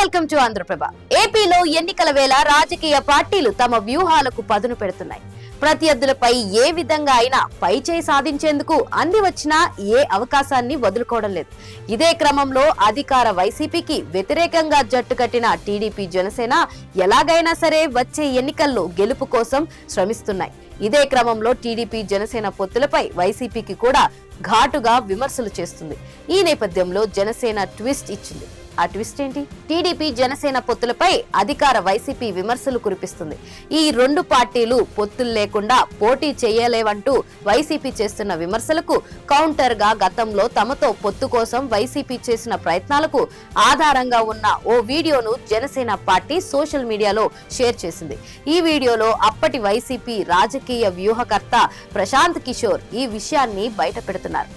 Welcome to Andhraprabha. ఏపీలో ఎన్నికల వేళ రాజకీయ పార్టీలు తమ వ్యూహాలకు పదును పెడుతున్నాయి. ప్రత్యర్థులపై ఏ విధంగా అయినా పైచేయి సాధించేందుకు అంది వచ్చినా ఏ అవకాశాన్ని వదులుకోవడం లేదు. ఇదే క్రమంలో అధికార వైసీపీకి వ్యతిరేకంగా జట్టు కట్టిన టీడీపీ, జనసేన ఎలాగైనా సరే వచ్చే ఎన్నికల్లో గెలుపు కోసం శ్రమిస్తున్నాయి. ఇదే క్రమంలో టీడీపీ, జనసేన పొత్తులపై వైసీపీకి కూడా ఘాటుగా విమర్శలు చేస్తుంది. ఈ నేపథ్యంలో జనసేన ట్విస్ట్ ఇచ్చింది. ఆ ట్విస్ట్ ఏంటి? టీడీపీ, జనసేన పొత్తులపై అధికార వైసీపీ విమర్శలు కురిపిస్తుంది. ఈ రెండు పార్టీలు పొత్తులు లేకుండా పోటీ చేయలేవంటూ వైసీపీ చేస్తున్న విమర్శలకు కౌంటర్ గా గతంలో తమతో పొత్తు కోసం వైసీపీ చేసిన ప్రయత్నాలకు ఆధారంగా ఉన్న ఓ వీడియోను జనసేన పార్టీ సోషల్ మీడియాలో షేర్ చేసింది. ఈ వీడియోలో అప్పటి వైసీపీ రాజకీయ వ్యూహకర్త ప్రశాంత్ కిషోర్ ఈ విషయాన్ని బయట పెడుతున్నారు.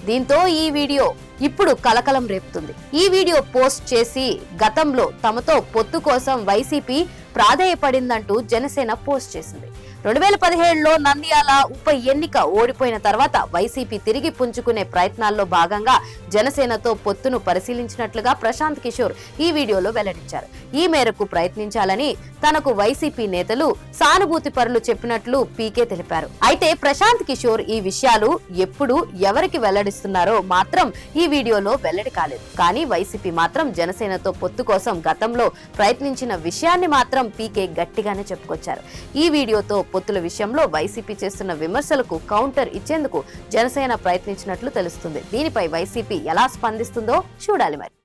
దీంతో ఈ వీడియో ఇప్పుడు కలకలం రేపుతుంది. ఈ వీడియో పోస్ట్ చేసి గతంలో తమతో పొత్తు కోసం వైసీపీ ప్రాధేయపడిందంటూ జనసేన పోస్ట్ చేసింది. 2017లో నంద్యాల ఉప ఎన్నిక ఓడిపోయిన తర్వాత వైసీపీ తిరిగి పుంజుకునే ప్రయత్నాల్లో భాగంగా జనసేనతో పొత్తును పరిశీలించినట్లుగా ప్రశాంత్ కిషోర్ ఈ వీడియోలో వెల్లడించారు. ఈ మేరకు ప్రయత్నించాలని తనకు వైసీపీ నేతలు సానుభూతి పరులు చెప్పినట్లు పీకే తెలిపారు. అయితే ప్రశాంత్ కిషోర్ ఈ విషయాలు ఎప్పుడు ఎవరికి వెల్లడిస్తున్నారో మాత్రం ఈ వీడియోలో వెల్లడి కాలేదు. కానీ వైసీపీ మాత్రం జనసేనతో పొత్తు కోసం గతంలో ప్రయత్నించిన విషయాన్ని మాత్రం పీకే గట్టిగానే చెప్పుకొచ్చారు. ఈ వీడియోతో పొత్తుల విషయంలో వైసీపీ చేస్తున్న విమర్శలకు కౌంటర్ ఇచ్చేందుకు జనసేన ప్రయత్నించినట్లు తెలుస్తుంది. దీనిపై వైసీపీ ఎలా స్పందిస్తుందో చూడాలి మరి.